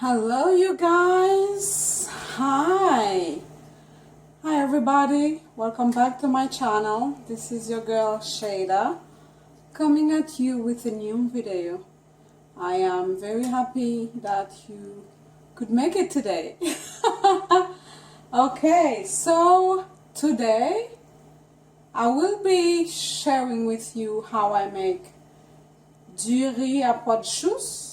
Hello you guys. Hi everybody, welcome back to my channel. This is your girl Shada coming at you with a new video. I am very happy that you could make it today. Okay, so today I will be sharing with you how I make du riz à pois de choux.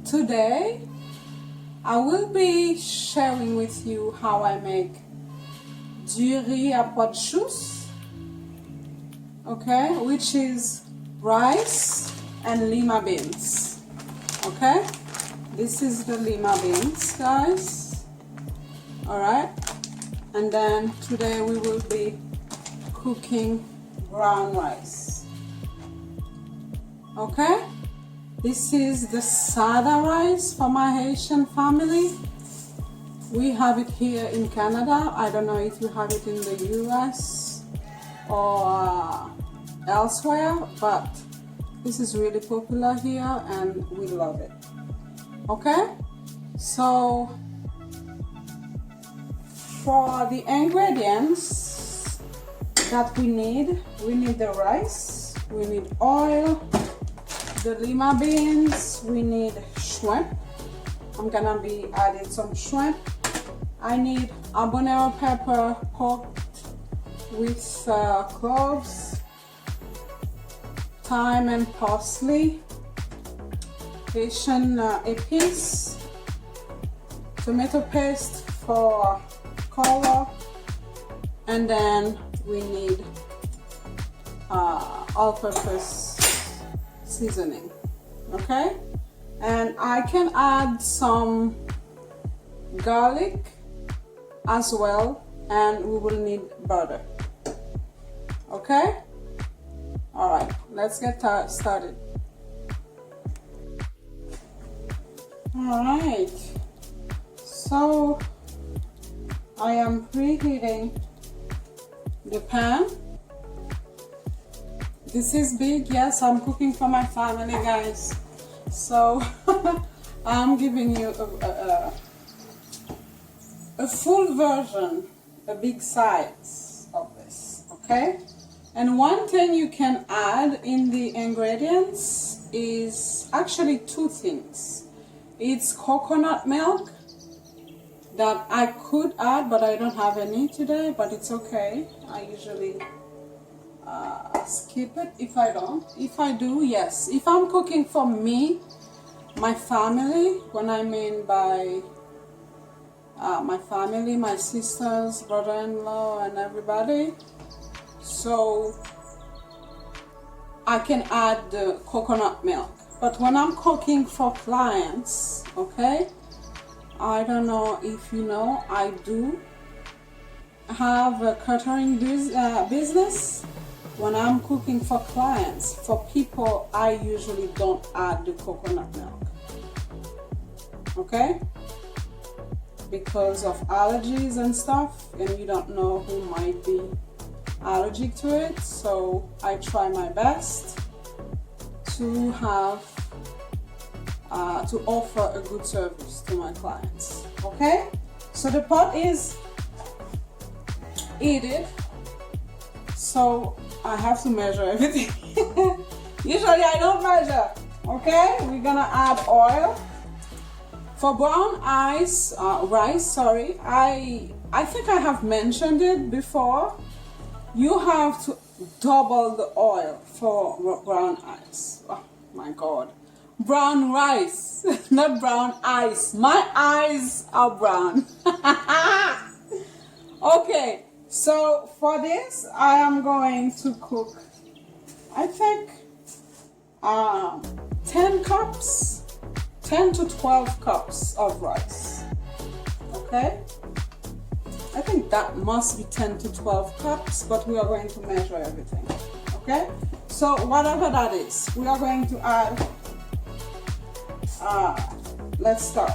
Today, I will be sharing with you how I make du riz à pois de choux, okay, which is rice and Lima beans, okay? This is the Lima beans, guys, alright? And then today we will be cooking brown rice, okay? This is the Sada rice for my Haitian family. We have it here in Canada. I don't know if you have it in the US or elsewhere, but this is really popular here and we love it. Okay? So, for the ingredients that we need the rice, we need oil, the Lima beans, we need shrimp. I'm gonna be adding some shrimp. I need Habonero pepper poked with cloves, thyme and parsley, Haitian epis, tomato paste for color, and then we need all-purpose seasoning, okay? And I can add some garlic as well, and we will need butter, okay? All right, let's get started. All right, so I am preheating the pan. This is big, yes, I'm cooking for my family, guys. So I'm giving you a full version, a big size of this, okay? And one thing you can add in the ingredients is actually two things. It's coconut milk that I could add, but I don't have any today, but it's okay. I usually skip it if I don't. If I do, yes. If I'm cooking for me, my family, when I mean by my family, my sisters, brother-in-law, and everybody, so I can add the coconut milk. But when I'm cooking for clients, okay, I don't know if you know, I do have a catering business. When I'm cooking for clients, for people, I usually don't add the coconut milk, okay? Because of allergies and stuff, and you don't know who might be allergic to it, so I try my best to have, to offer a good service to my clients, okay? So the pot is heated, so I have to measure everything. Usually I don't measure, okay? We're gonna add oil. For brown rice, sorry, I think I have mentioned it before. You have to double the oil for brown rice. Oh my God. Brown rice, not brown ice. My eyes are brown. Okay. So for this, I am going to cook, I think, 10 to 12 cups of rice, okay? I think that must be 10 to 12 cups, but we are going to measure everything, okay? So whatever that is, we are going to add, let's start.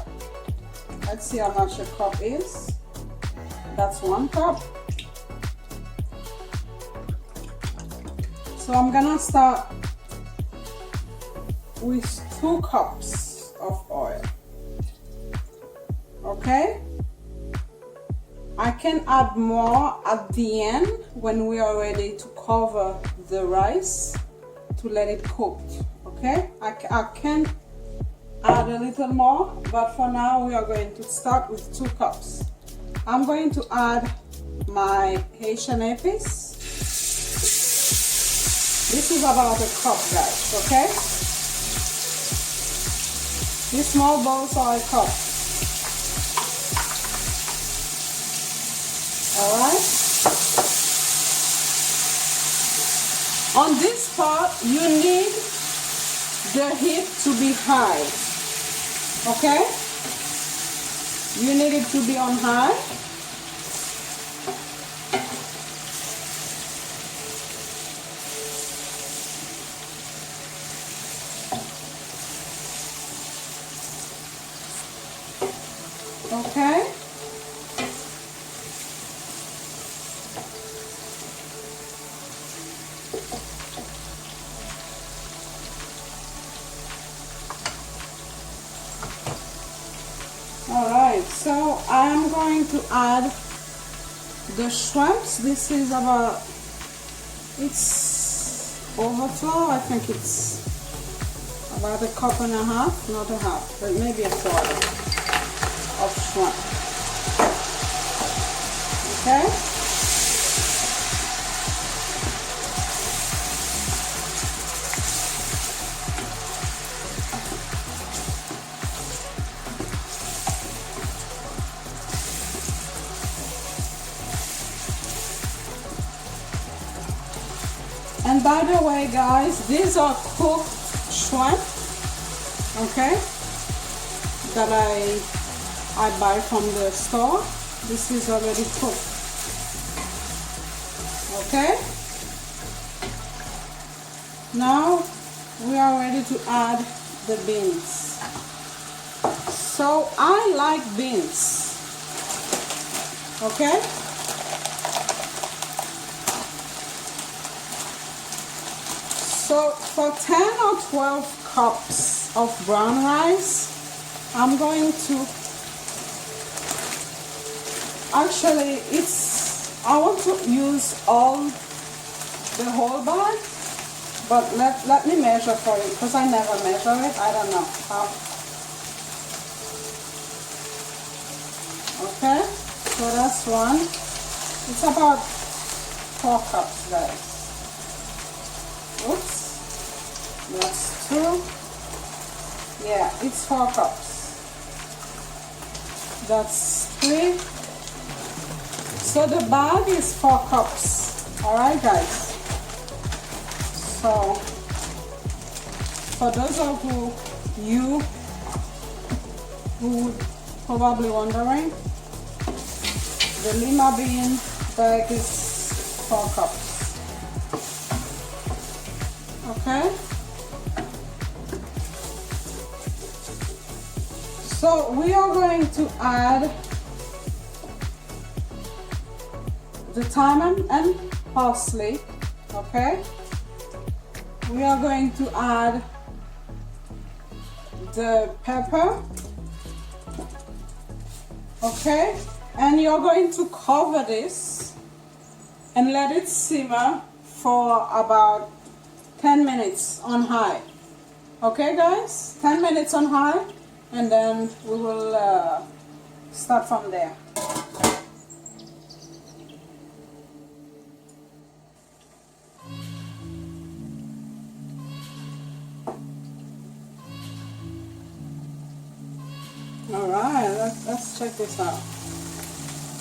Let's see how much a cup is. That's 1 cup. So I'm gonna start with 2 cups of oil. Okay? I can add more at the end when we are ready to cover the rice to let it cook. Okay? I can add a little more, but for now we are going to start with 2 cups. I'm going to add my Haitian epis. This is about a cup, guys, okay? These small bowls are a cup. Alright? On this part, you need the heat to be high. Okay? You need it to be on high. Okay? Alright, so I'm going to add the shrimps. This is about, it's overflow. I think it's about 1.5 cups, not a half, but maybe a quarter of shrimp. Okay? And by the way, guys, these are cooked shrimp, okay, that I buy from the store. This is already cooked, okay. Now we are ready to add the beans. So I like beans, okay. So for 10 or 12 cups of brown rice, I'm going to, actually I want to use the whole bag, but let me measure for you, because I never measure it, I don't know how. Okay, so that's 1. It's about 4 cups, guys. Oops. That's 2. Yeah, it's 4 cups. That's 3. So the bag is 4 cups. Alright, guys. So for those of you who probably wondering, the Lima bean bag is 4 cups. Okay? So we are going to add the thyme and parsley, okay? We are going to add the pepper, okay? And you're going to cover this and let it simmer for about 10 minutes on high. Okay, guys? 10 minutes on high, and then we will start from there. Alright, let's check this out.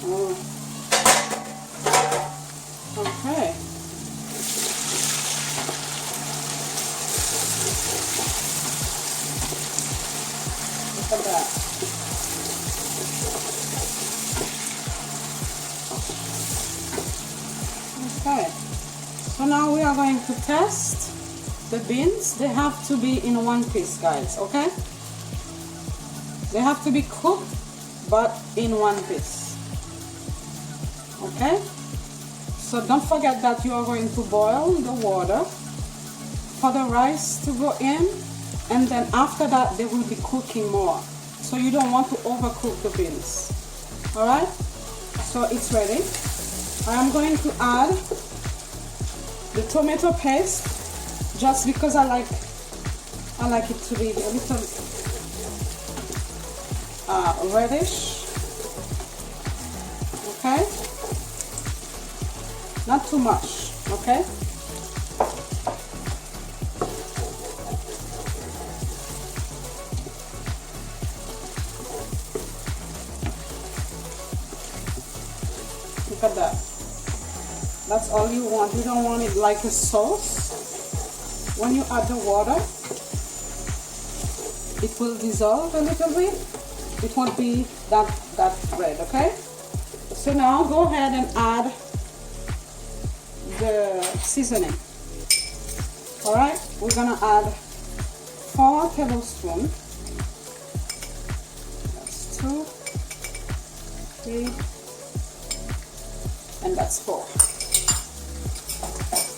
Oh. Okay. Look at that. Okay. So now we are going to test. the beans, they have to be in one piece, guys, okay? They have to be cooked, but in one piece, okay? So don't forget that you are going to boil the water for the rice to go in, and then after that they will be cooking more. So you don't want to overcook the beans. Alright? So it's ready. I am going to add the tomato paste just because I like it to be a little reddish. Okay? Not too much, okay? Look at that. That's all you want. You don't want it like a sauce. When you add the water, it will dissolve a little bit. It won't be that red, okay? So now go ahead and add the seasoning. Alright, we're gonna add 4 tablespoons. That's 2, 3, and that's 4.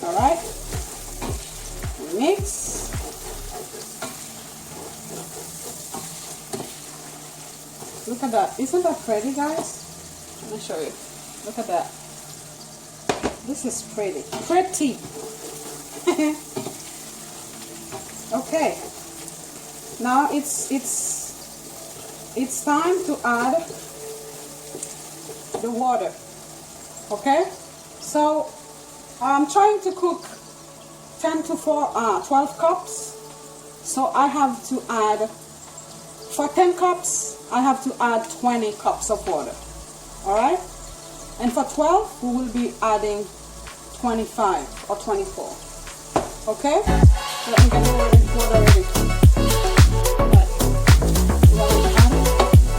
Alright, mix. Look at that. Isn't that pretty, guys? Let me show you. Look at that. This is pretty. Pretty. Okay. Now it's time to add the water. Okay? So I'm trying to cook 12 cups. So I have to add, for 10 cups, I have to add 20 cups of water. Alright? And for 12, we will be adding 25 or 24. Okay? So let me get the water ready. Right. We are going to add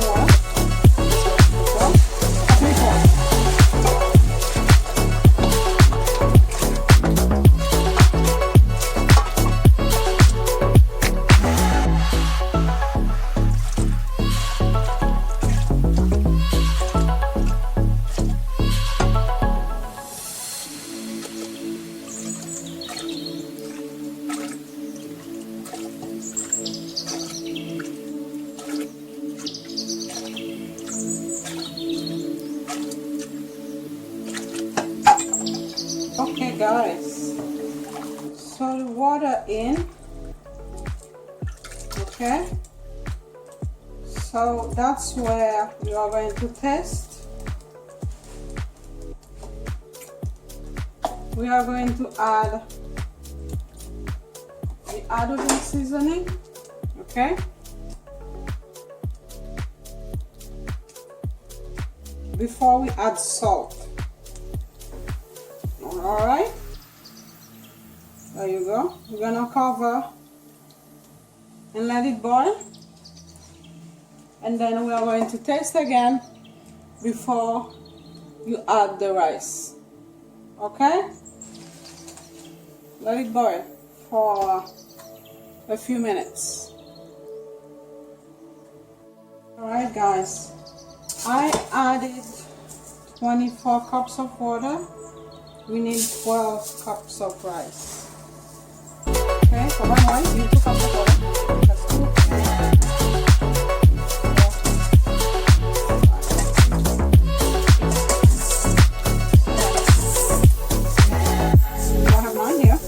water. 24. Okay guys, so the water in, okay, so that's where you are going to test. We are going to add the Adobo seasoning, okay, before we add salt. Alright, there you go. We're gonna cover and let it boil, and then we are going to taste again before you add the rice. Okay, let it boil for a few minutes. Alright guys, I added 24 cups of water. We need 12 cups of rice. Okay, so one rice, you need 2 cups of water. That's 2. I have mine here.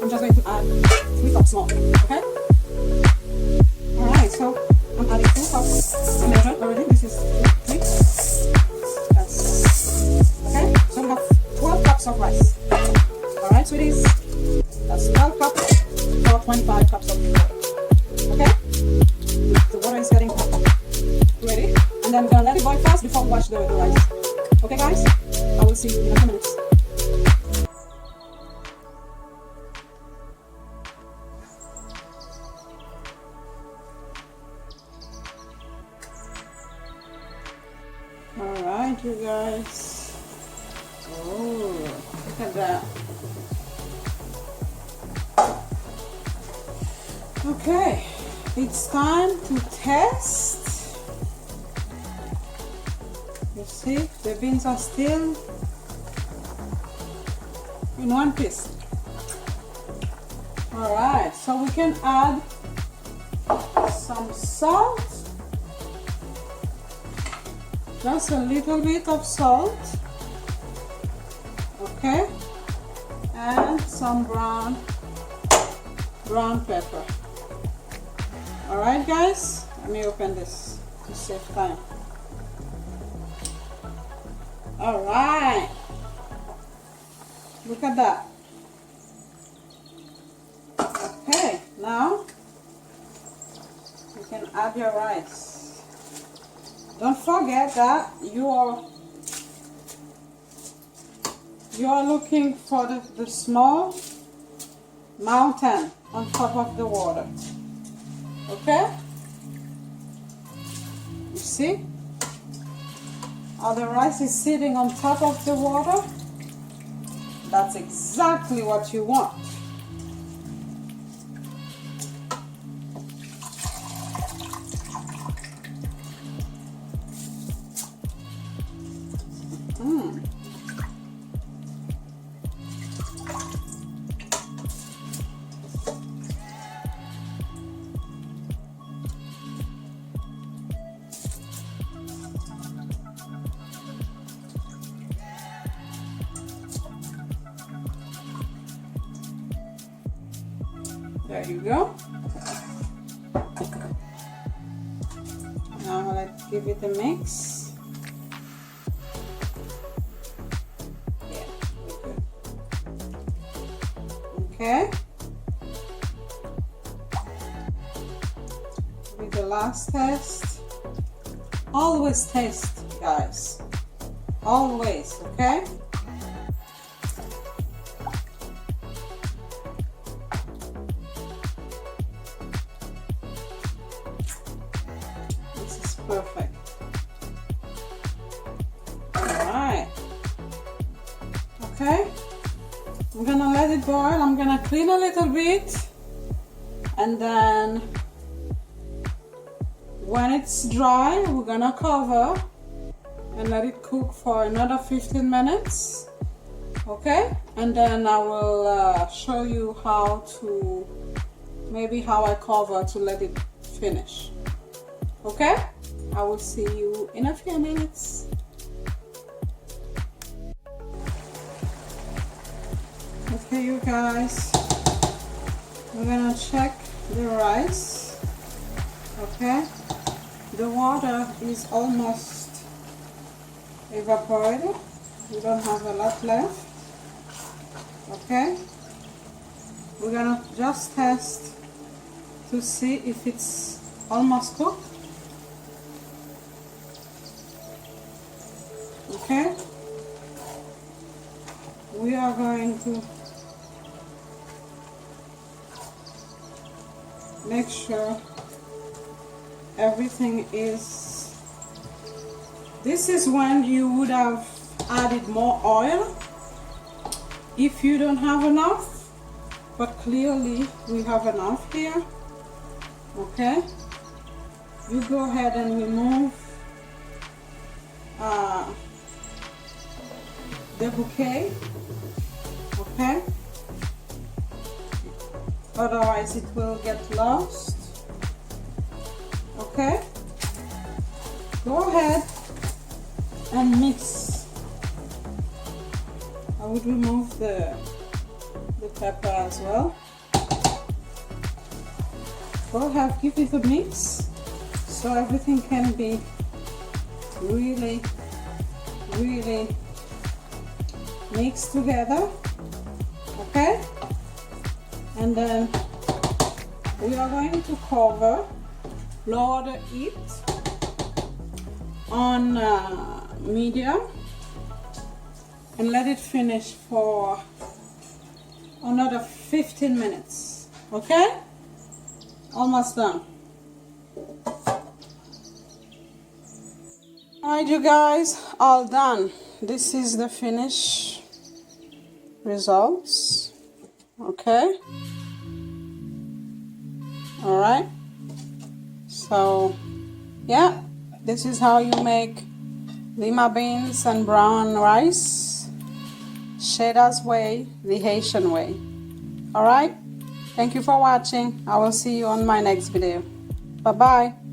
I'm just going to add 3 cups more. Okay? Alright, so I'm adding 2 cups. I measured already. This is 3. Of rice. Alright, sweeties, that's 12 cups or 25 cups of water. Okay, the water is getting hot. Ready? And then we're gonna let it boil fast before we wash the rice. Okay guys, I will see you in a few minutes. Alright you guys. Oh, look at that. Okay, it's time to test. You see, the beans are still in one piece. All right, so we can add some salt, just a little bit of salt, okay, and some brown pepper. All right, guys, let me open this to save time. All right, look at that. Okay, now you can add your rice. Don't forget that you are looking for the small mountain on top of the water. Okay? You see how the rice is sitting on top of the water? That's exactly what you want. There you go. Now let's give it a mix. Yeah, we're good. Okay. With the last test. Always taste, guys. Always, okay? Perfect. All right. Okay. I'm gonna let it boil. I'm gonna clean a little bit, and then when it's dry, we're gonna cover and let it cook for another 15 minutes. Okay. And then I will show you how I cover to let it finish. Okay. I will see you in a few minutes. Okay, you guys, we're gonna check the rice. Okay, the water is almost evaporated. We don't have a lot left. Okay, we're gonna just test to see if it's almost cooked. Okay, we are going to make sure everything is. This is when you would have added more oil if you don't have enough, but clearly we have enough here. Okay, you go ahead and remove the bouquet, okay? Otherwise it will get lost. Okay? Go ahead and mix. I would remove the pepper as well. Go ahead, give it a mix so everything can be really mixed together. Okay, and then we are going to cover, lower the heat on medium, and let it finish for another 15 minutes. Okay, almost done. Alright, you guys, all done. This is the finished results. Okay, All right. So yeah, this is how you make lima beans and brown rice, Shada's way, the Haitian way. All right. Thank you for watching. I will see you on my next video. Bye bye.